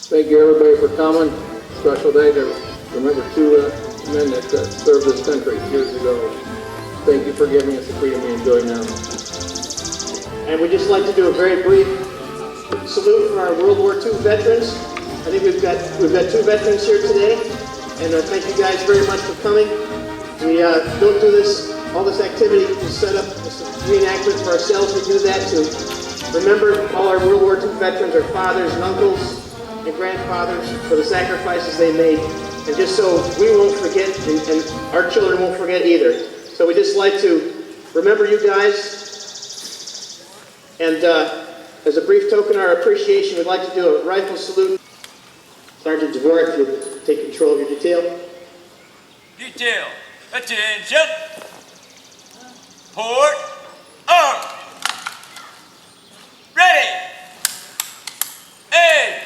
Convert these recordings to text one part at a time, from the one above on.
Thank you everybody for coming. Special day to remember two men that served this country years ago. Thank you for giving us the freedom we enjoy now. And we'd just like to do a very brief salute for our World War II veterans. I think we've got two veterans here today, and thank you guys very much for coming. We don't do all this activity to set up this reenactment for ourselves. We do that to remember all our World War II veterans, our fathers and uncles and grandfathers for the sacrifices they made, and just so we won't forget and our children won't forget either. So we just like to remember you guys, and as a brief token of our appreciation, we'd like to do a rifle salute. Sergeant Dvorak, if you'll take control of your detail. Detail, attention, port, arm, ready, aim,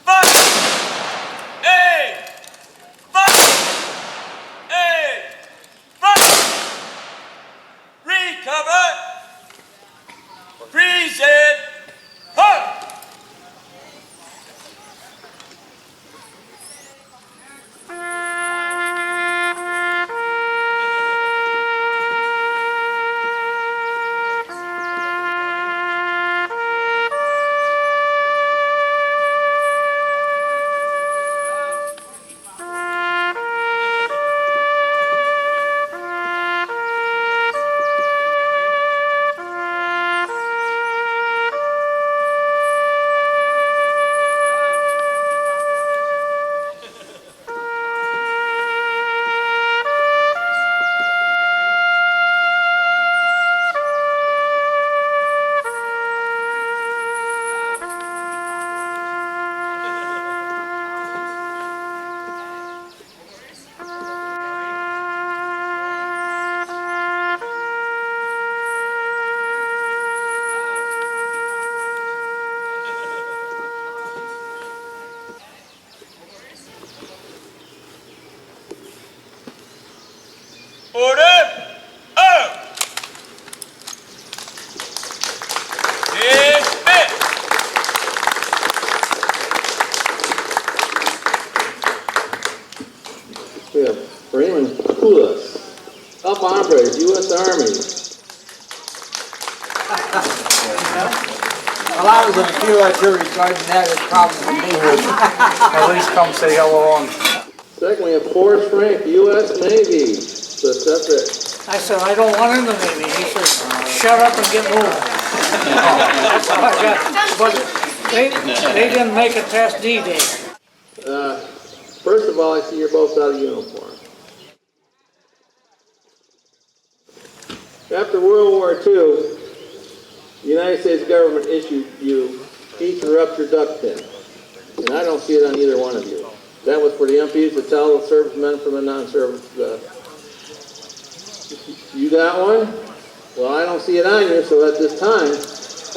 fire, aim, fire, aim, fire, recover, present, halt. Order, up! Dismiss! We have Raymond Kulas, up hombres, U.S. Army. Well, I was going to feel like you're regarding that as probably the neighbors. At least come say hello. Second, we have Forrest Frank, U.S. Navy, specific. I said, I don't want in the Navy. He says, shut up and get moving. That's all I got. But they didn't make it past D-Day. First of all, I see you're both out of uniform. After World War II, the United States government issued you each a ruptured duck pin. And I don't see it on either one of you. That was for the MPs to tell the servicemen from the non-service. You got one? Well, I don't see it on you, so at this time,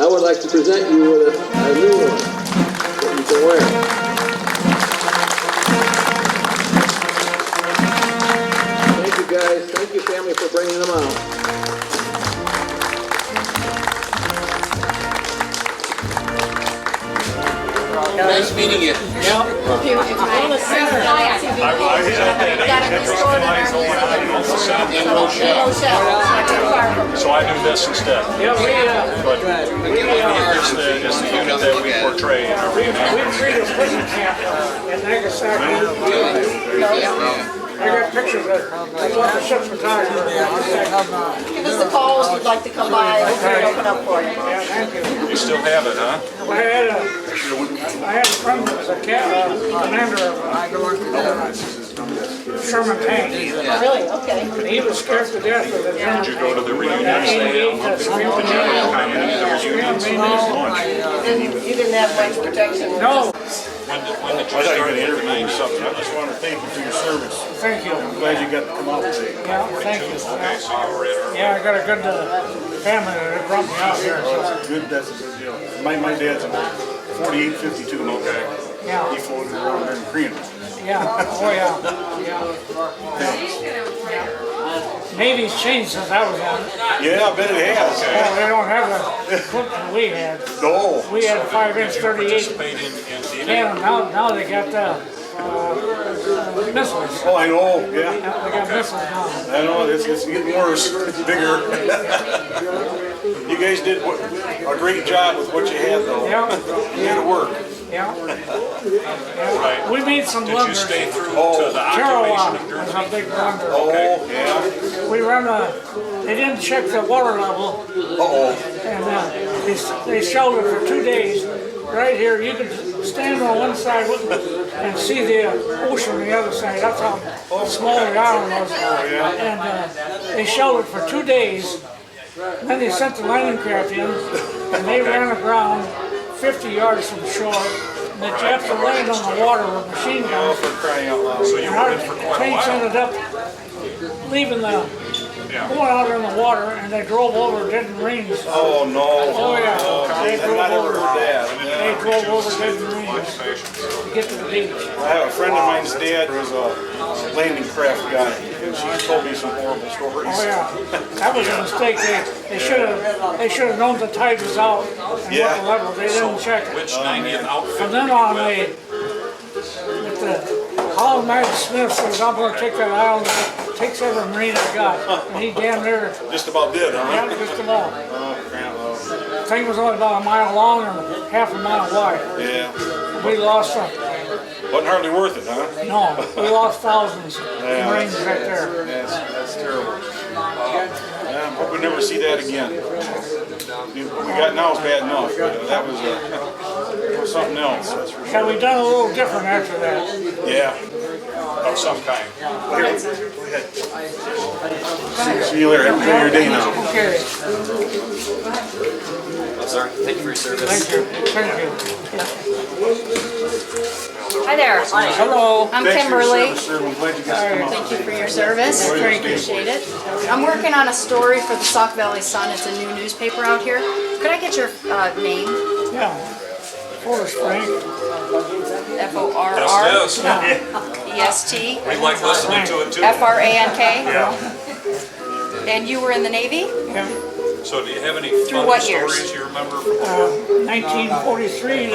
I would like to present you with a new one that you can wear. Thank you guys. Thank you family for bringing them out. Nice meeting you. Yeah. If you want to send it, In Rochelle. So I do this instead. Yeah, But it's the unit that we portray in our we reenactment. treated a prison camp in Nagasaki. I got pictures of it. I bought the ship photographer. give us a call if you'd like to come by. We'll open up for you. Yeah, thank you. You still have it, huh? I had a friend that was a commander of Sherman tank. Really? Okay. He was scared to death of the Did you go to the reunion stand? You didn't have much protection. No. When did you start interviewing something? I just want to thank you for your service. Thank you. I'm glad you got to come out today. Yeah, thank you. Okay, so you were in our... Yeah, I got a good family that brought me out here. So. That's a good deal. My dad's a 4852. Okay. Yeah. He floated around there in Korea. Yeah. Oh yeah. Navy's changed since I was on. Yeah, I bet it has. Oh, they don't have the equipment we had. No. We had 5-inch 38. Participate in the cannon. Now they got missiles. Oh, I know, yeah. They got missiles now. I know, it's getting worse, it's bigger. You guys did a great job with what you had though. Yeah. You had to work. Yeah. Right. We made some Did you blunders. stay through to the Tarawa occupation of was Germany? a big blunder. Oh, yeah. We run they didn't check the water level, Uh-oh. and they sheltered for 2 days. Right here, you could stand on one side and see the ocean on the other side. That's how small the island was. And they sheltered for 2 days. Then they sent the landing craft in, and they ran aground 50 yards from shore. And the Japs were laying on the water with machine guns. Crying out loud. So you And were our in for quite a tanks while. ended up leaving going out in the water, and they drove over Dead Marines. Oh, no. Oh yeah, they I've drove not ever over. heard that. They drove over Dead Marines to get to the beach. I have a friend of mine's dad was a landing craft guy, and she told me some horrible stories. Oh yeah, that was a mistake. They should have known the tide was out and what the level. They didn't check it. Which 90th outfit? From then on, with the Holland Magic Smith says, I'm going to take that island, takes every Marine I got. And he damn near, Just about did, huh? yeah, just about. Oh, crap. Oh. The thing was only about a mile long and half a mile wide. Yeah. We lost them. Wasn't hardly worth it, huh? No, we lost thousands of Marines right there. That's terrible. Yeah, I hope we never see that again. What we got now is bad enough. That was something else, that's for Yeah, sure. we done a little different after that. Yeah. Of some kind. Go ahead. See you later. Enjoy your day now. Okay, Sorry, thank you for your service. thank you, thank you. Hi there. Hello. I'm Thanks for your Kimberly. service, sir. I'm glad you guys come out. Thank you for your service. Appreciate it. I'm working on a story for the Sauk Valley Sun. It's a new newspaper out here. Could I get your name? Yeah. Forrest, Frank. F-O-R-R-E-S-T. Yes, we like listening to it too. F-R-A-N-K. Yeah. And you were in the Navy? Yeah. So do you have any Through fun what years? stories you remember from before? 1943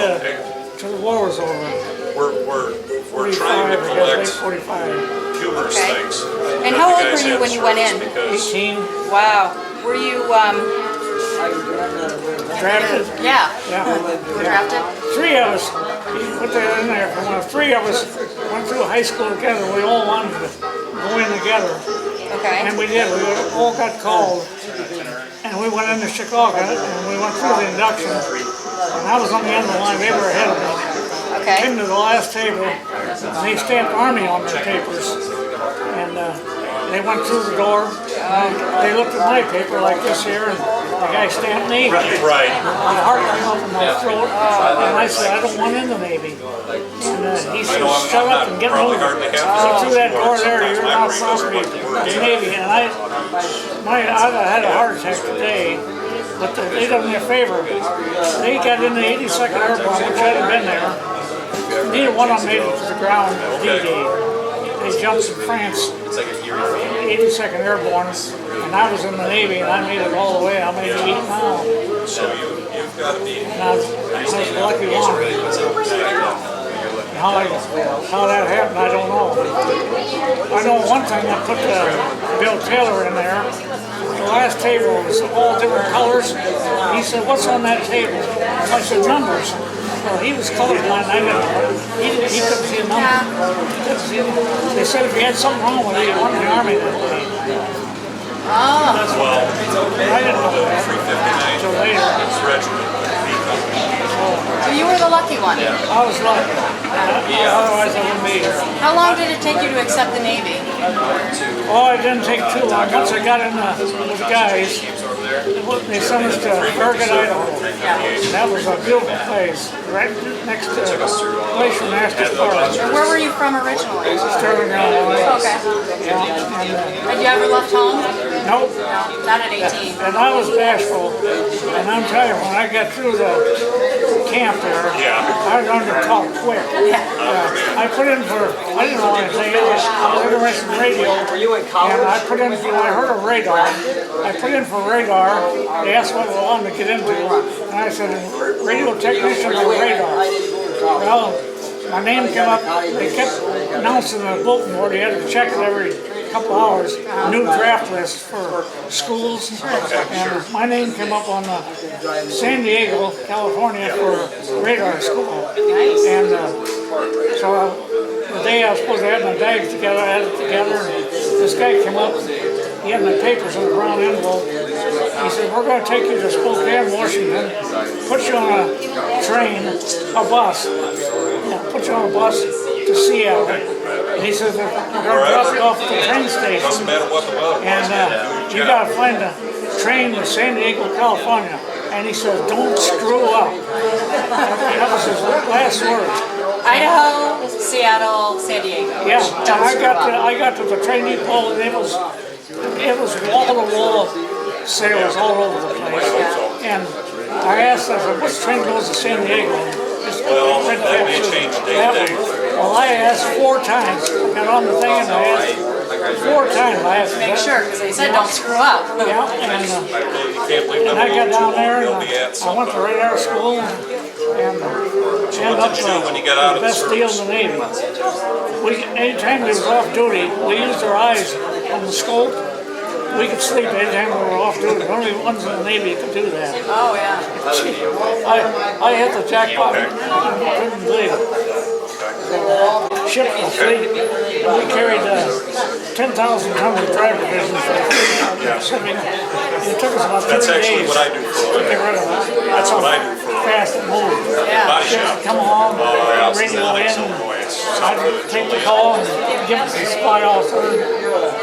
to the war was over. We're trying to 45, I guess, collect late 45. humorous Okay. things. And how old were you when you went in? Because 18, Wow. Were you, drafted. yeah, Yeah. drafted? 3 of us, put that in there for one. 3 of us went through high school together. We all wanted to go in together. Okay. And we did. We all got called. And we went into Chicago and we went through the induction. And I was on the end of the line. They were ahead of me. Okay. Came to the last table, and they stamped Army on their papers, and they went through the door. They looked at my paper like this here, and the guy stamped Navy. right. My heart came up in my throat, and I said, I don't want in the Navy. And he said, shut up and get moving. So through that door there, you're not property of the Navy. And I had a heart attack today. But they did me a favor. They got in the 82nd Airborne, which hadn't been there. Neither one of them made it to the ground D-Day. They jumped in France, 82nd Airborne, and I was in the Navy, and I made it all the way. I made it 8 now. So you've got to be. And I was the lucky one. How that happened, I don't know. I know one thing, I put Bill Taylor in there. The last table was all different colors. He said, what's on that table? I said, numbers. Well, he was colorblind, I didn't know. He couldn't see a number. He couldn't see it. They said if you had something wrong with it, you went in the Army that day. Oh. Well, I didn't know that 359 until later. regiment. So you were the lucky one. I was lucky. Otherwise I wouldn't be here. How long did it take you to accept the Navy? Oh, it didn't take too long. Once I got in with the guys, they sent us to Bergen, Idaho. That was a beautiful place, right next to Glacier National Park. And where were you from originally? Sterling, Illinois. Okay. Yeah, Had you ever left home? nope. No, not at 18. And I was bashful. And I'm telling you, when I got through the camp there, I learned to talk quick. I put in for, I didn't know anything. I was interested in radio. And I put in for, I heard of radar. I put in for radar. They asked what I wanted to get into. And I said, radio technician or radar. Well, my name came up, they kept announcing the bulletin board, you had to check it every couple hours, new draft list for schools. And my name came up on San Diego, California for radar school. And so the day I was supposed to have my bags together, I had it together, and this guy came up, he had my papers in a brown envelope. He said, we're going to take you to Spokane, Washington, put you on a train, a bus, put you on a bus to Seattle. And he says, we're going to drop you off at the train station, and you got to find a train to San Diego, California. And he says, don't screw up. That was his last words. Idaho, Seattle, San Diego. Yeah, and I got to the train depot, and it was wall-to-wall sailors all over the place. And I asked them, which train goes to San Diego? Well, they may change day to day. Well, I asked 4 times. I got on the thing and I asked 4 times. I asked Make sure, because they said don't screw up. Yeah, and I got down there and I went to radar school and ended up the best deal in the Navy. Anytime we was off duty, we used our eyes on the scope. We could sleep anytime we were off duty. The only ones in the Navy could do that. Oh, yeah. I hit the jackpot. I couldn't believe it. Ship the fleet. We carried 10,000 tons of dry provisions for the fleet. It took us about 30 days. That's actually what I do for a living. To get rid of it. That's what I do for a living. Fast and moving. Body shop. Come along, radio in. I'd take the call and give it to the spy officer,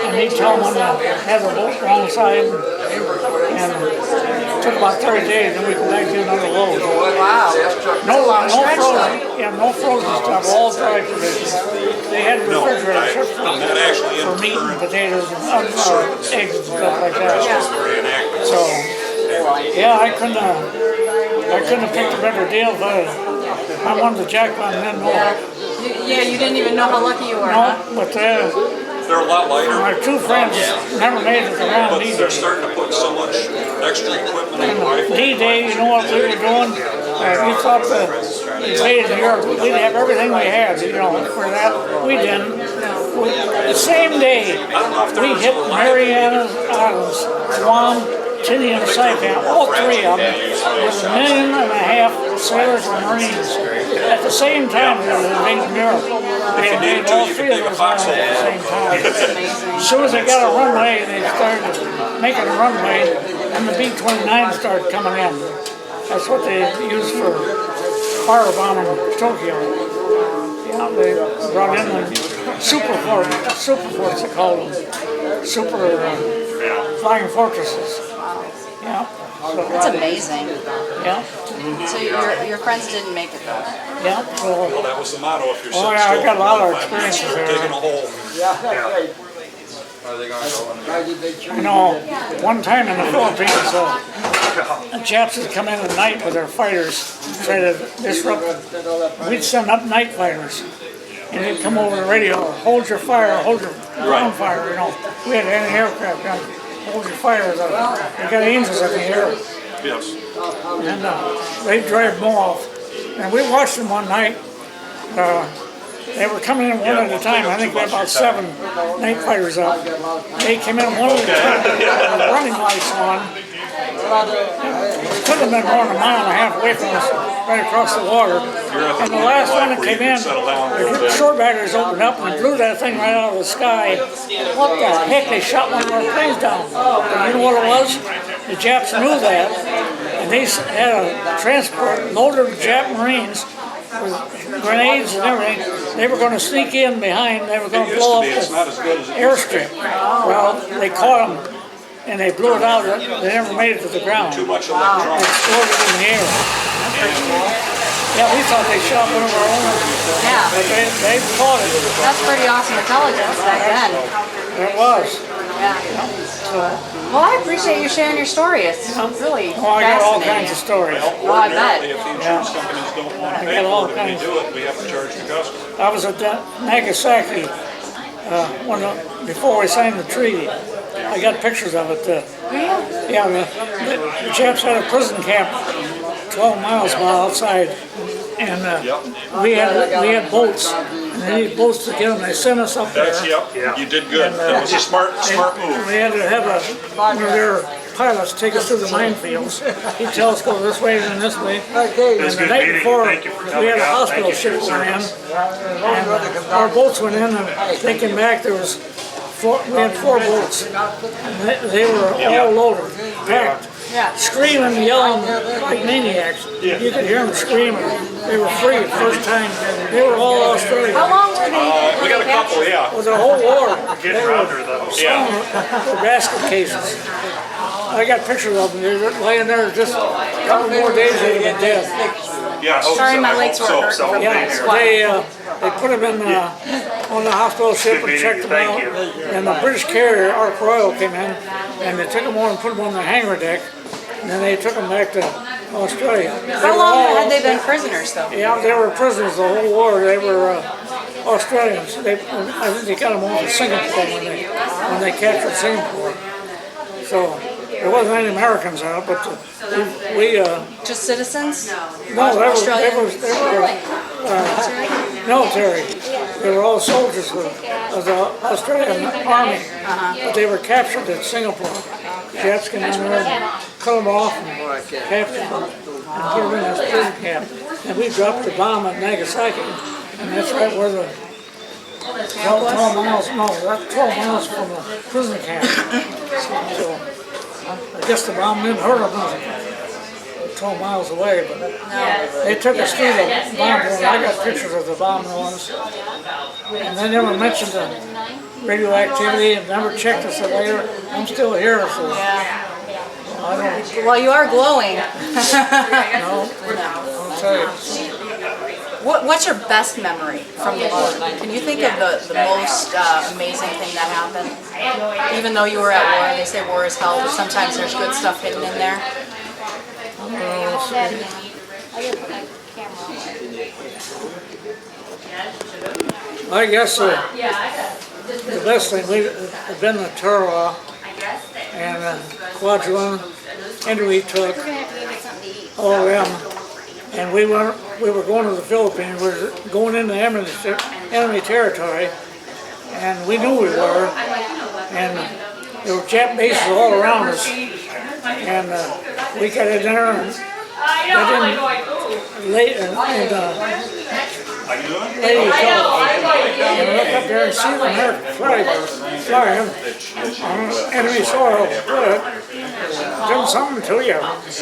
and he'd tell them when to have the boat wrong side. And it took about 30 days, and we could back get another load. Wow. No frozen stuff, all dry provisions. They had refrigerators for meat and potatoes and eggs and stuff like that. So, yeah, I couldn't have picked a better deal, but I won the jackpot and then more. Yeah, you didn't even know how lucky you were, No, huh? but they're a lot lighter. my 2 friends never made it around But D-Day. they're starting to put so much extra equipment on the rifle. D-Day, you know what we were doing? We thought the invaded Europe, we'd have everything we had, for that. We didn't. The same day, we hit Mariana Islands, Guam, Tinian, and Saipan, all 3 of them, with 1.5 million sailors and Marines. At the same time, we were invading Europe. We invaded all 3 of those islands at the same time. As soon as they got a runway, they started making a runway, and the B-29 started coming in. That's what they used for firebombing Tokyo. They brought in the super forts, they called them. Super flying fortresses. Yeah. That's amazing. Yeah. So your friends didn't make it though? Yeah. Well, that was the motto. If you're Oh yeah, I got a lot of experiences there. digging a hole. One time in the Philippines, the Japs would come in at night with their fighters, try to disrupt. We'd send up night fighters, and they'd come over the radio, hold your fire, hold your ground fire, We had any aircraft gun, hold your fire. They got angels in the air. Yes. And they'd drive them off. And we watched them one night. They were coming in one at a time. I think we had about 7 night fighters up. They came in one at a time with running lights on. Could have been more than 1.5 miles away from us, right across the water. And the last one that came in, the shore batteries opened up and blew that thing right out of the sky. What the heck? They shot one of our planes down. And you know what it was? The Japs knew that, and they had a transport loaded with Jap Marines with grenades and everything. They were going to sneak in behind. They were going to blow up the airstrip. Well, they caught them, and they blew it out. They never made it to the ground. Too much electronics. They exploded in the air. Yeah, we thought they shot one of our own. Yeah. But they caught it. That's pretty awesome intelligence back then. It was. Yeah. Well, I appreciate you sharing your story. It's really Oh, I got all fascinating. kinds of stories. Well, I bet. If the insurance companies don't want to I pay got all for it, we kinds. do it. We have to charge the customer. I was at Nagasaki before we signed the treaty. I got pictures of it. Yeah, the Japs had a prison camp 12 miles outside. And we had boats, and they needed boats to get them. They sent us up there. That's, yep, you did good. That was a smart move. We had to have one of their pilots take us through the minefields. He'd tell us go this way and this way. And the night before, we had a hospital ship went in, and our boats went in, and they came back. We had 4 boats, and they were all loaded, packed. Screaming, yelling like maniacs. You could hear them screaming. They were free the first time. They were all Australian. How long were they? We got a couple, yeah. It was a whole war. Getting rounder though. Yeah. The basket cases. I got pictures of them. They were laying there just a couple more days they'd have been dead. Yeah. Sorry, my legs were hurt from They put them in on the hospital ship and checked them out. And the British carrier, Ark Royal, came in and they took them on and put them on the hangar deck. And then they took them back to Australia. How long had they been prisoners, though? Yeah, they were prisoners the whole war. They were Australians. I think they got them off in Singapore when they captured Singapore. So there wasn't any Americans out, but we just citizens? No, they were military. They were all soldiers of the Australian Army, but they were captured at Singapore. Jets came in there and cut them off and captured them and put them in this prison camp. And we dropped the bomb at Nagasaki, and that's right where the 12 miles from the prison camp. So I guess the bomb didn't hurt them. 12 miles away, but they took us through the bomb ruins. I got pictures of the bomb ruins. And they never mentioned the radioactivity and never checked us later. I'm still here, so I don't. Well, you are glowing. No, I'll tell you. What's your best memory from the war? Can you think of the most amazing thing that happened? Even though you were at war, and they say war is hell, but sometimes there's good stuff hidden in there. I guess the best thing, we've been to Tarawa and Quadron, and we took all of them, and we were going to the Philippines. We were going into enemy territory, and we knew we were, and there were Jap bases all around us, and we got in there and Leyte and look up there and see the American flag flying on enemy soil. Good. Doing something to you. It's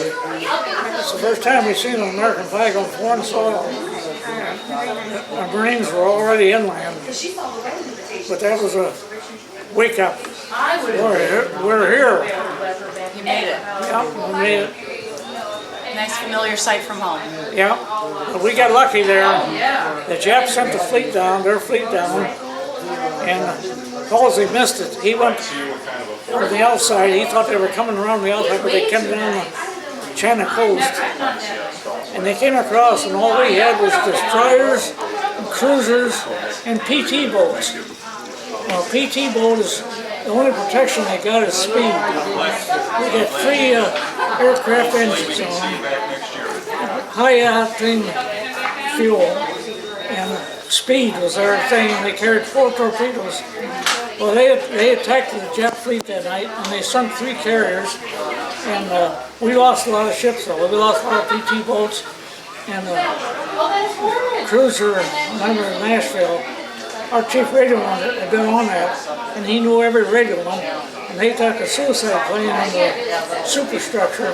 the first time we've seen an American flag on foreign soil. Our Marines were already inland, but that was a wake up. We're here. You made it. Yeah, we made it. Nice familiar sight from home. Yeah, but we got lucky there. The Japs sent the fleet down, their fleet down, and Halsey missed it. He went on the outside. He thought they were coming around the outside, but they came down the China coast. And they came across, and all we had was destroyers, and cruisers, and PT boats. Well, PT boat is the only protection they got is speed. We got 3 aircraft engines on, high octane fuel, and speed was their thing. They carried 4 torpedoes. Well, they attacked the Jap fleet that night, and they sunk 3 carriers. And we lost a lot of ships, though. We lost a lot of PT boats, and cruiser, remember in Nashville. Our chief radio man had been on that, and he knew every radio one. And they took a suicide plane on the superstructure,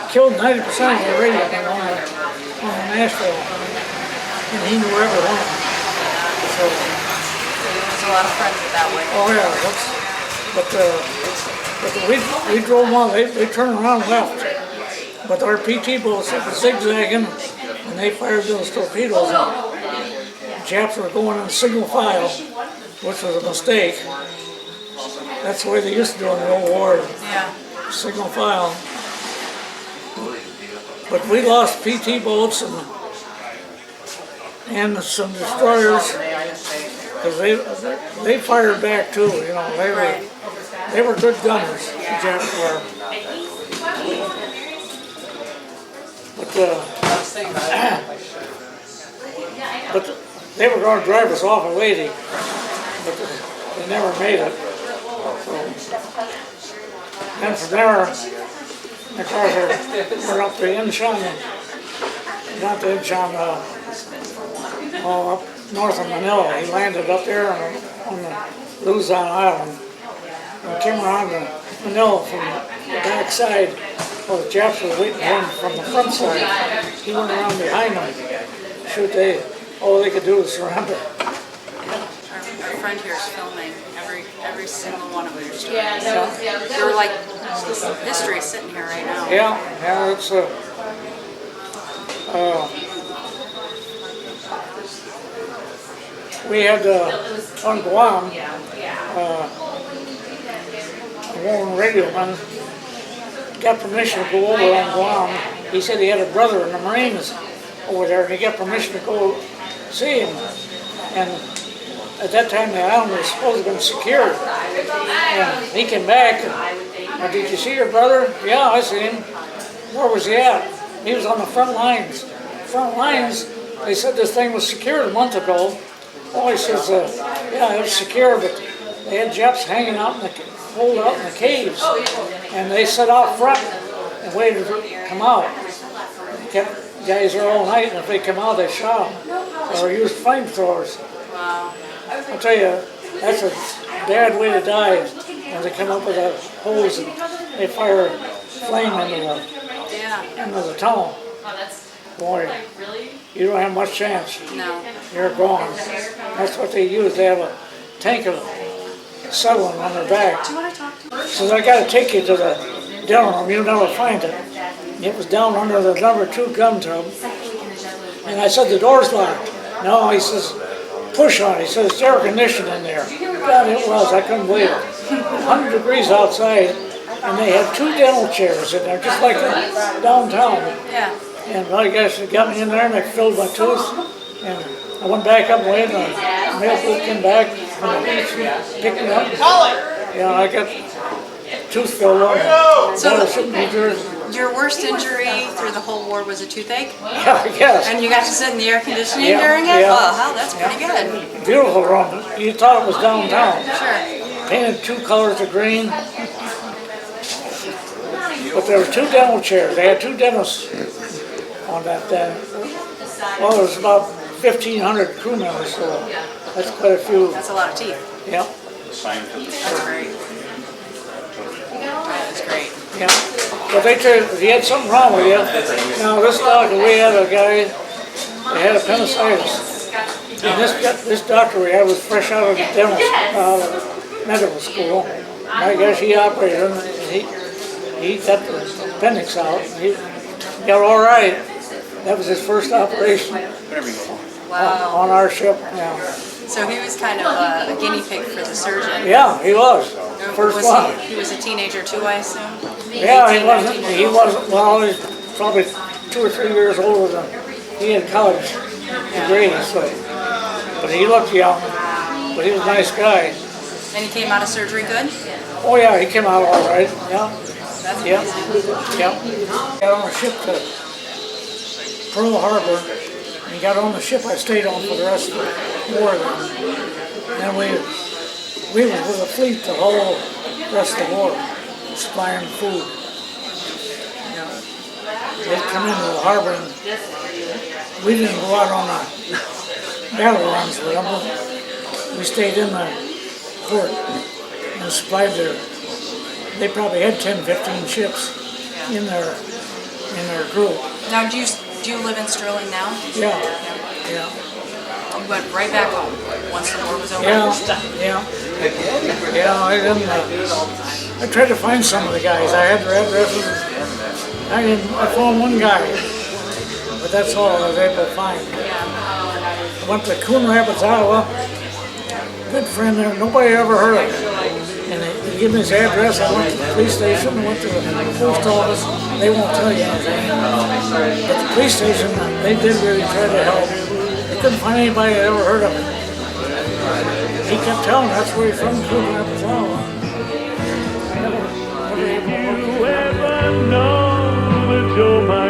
killed 90% of the radio men on Nashville, and he knew every one. So There's a lot of friends that way. oh yeah, we drove them on. They turned around and left, but our PT boats were zigzagging, and they fired those torpedoes. Japs were going in single file, which was a mistake. That's the way they used to do in the old war, single file. But we lost PT boats and some destroyers because they fired back too. You know, they were good gunners. The Japs were. But but they were going to drive us off of Leyte, but they never made it. So, and from there, MacArthur went up to Incheon, not to Incheon, up north of Manila. He landed up there on the Luzon Island and came around to Manila from the back side. Well, the Japs were waiting for him from the front side. He went around behind them. Shoot, all they could do was surrender. Our friend here is filming every single one of your stories. They're like history sitting here right now. Yeah, it's we had on Guam, one radio man got permission to go over on Guam. He said he had a brother in the Marines over there, and he got permission to go see him. And at that time, the island was supposed to have been secured. And he came back, and, did you see your brother? Yeah, I see him. Where was he at? He was on the front lines. Front lines, they said this thing was secured a month ago. Oh, he says, yeah, it was secure, but they had Japs hanging out hold out in the caves. And they sat out front and waited for it to come out. They kept guys there all night, and if they come out, they shot them. Or used flamethrowers. Wow. I'll tell you, that's a bad way to die when they come up with a hose and they fire flame into the tunnel. Boy, you don't have much chance. No. You're gone. That's what they use. They have a tank of acetylene on their back. So I got to take you to the dinner room. You'll never find it. It was down under the #2 gun tub. And I said, the door's locked. No, he says, push on it. He says, it's air conditioned in there. God, it was. I couldn't believe it. 100 degrees outside, and they had 2 dental chairs in there, just like downtown. Yeah. And I guess they got me in there, and they filled my tooth. And I went back up and waited, and the mail boot came back from the beach and picked me up. Yeah, I got tooth filled up. So So your worst injury through the whole war was a toothache? yeah, I guess. And you got to sit in the air conditioning Yeah, during it? yeah. Well, hell, that's pretty good. Beautiful room. You thought it was downtown. Sure. Painted 2 colors of green. But there were 2 dental chairs. They had 2 dentists on that day. Well, there was about 1,500 crew members, so that's quite a few. That's a lot of teeth. Yeah, That's great. That's great. yeah. But they tell you, if you had something wrong with you, now this doctor, we had a guy that had appendicitis. And this doctor we had was fresh out of the medical school. I guess he operated him, and he got the appendix out. He got all right. That was his first operation Wow. on our ship. Yeah, So he was kind of a guinea pig for the surgeon. yeah, he was. First one. He was a teenager too, I assume? Yeah, 18, 19 he wasn't, well, he was probably 2 or 3 years older than, he had college degree, so. But he looked young, but he was a nice guy. And he came out of surgery good? Oh yeah, he came out all right, yeah. That's Yep, amazing. yep. Got on a ship to Pearl Harbor, and got on the ship I stayed on for the rest of the war then. And we were with the fleet the whole rest of the war, supplying food. You know, they'd come into the harbor, and we didn't go out on the battle runs with them. We stayed in the port and supplied they probably had 10, 15 ships in their group. Now, do you live in Sterling now? Yeah, yeah, You went right back home once the war was over? yeah. I didn't. I tried to find some of the guys. I had their addresses. I found one guy, but that's all I was able to find. I went to Coon Rapids, Tarawa. Good friend there. Nobody ever heard of him. And he gave me his address. I went to the police station. I went to the post office. They won't tell you anything. But the police station, they did really try to help. They couldn't find anybody that ever heard of him. He kept telling me that's where he's from, Coon Rapids, Iowa. You ever know that you're my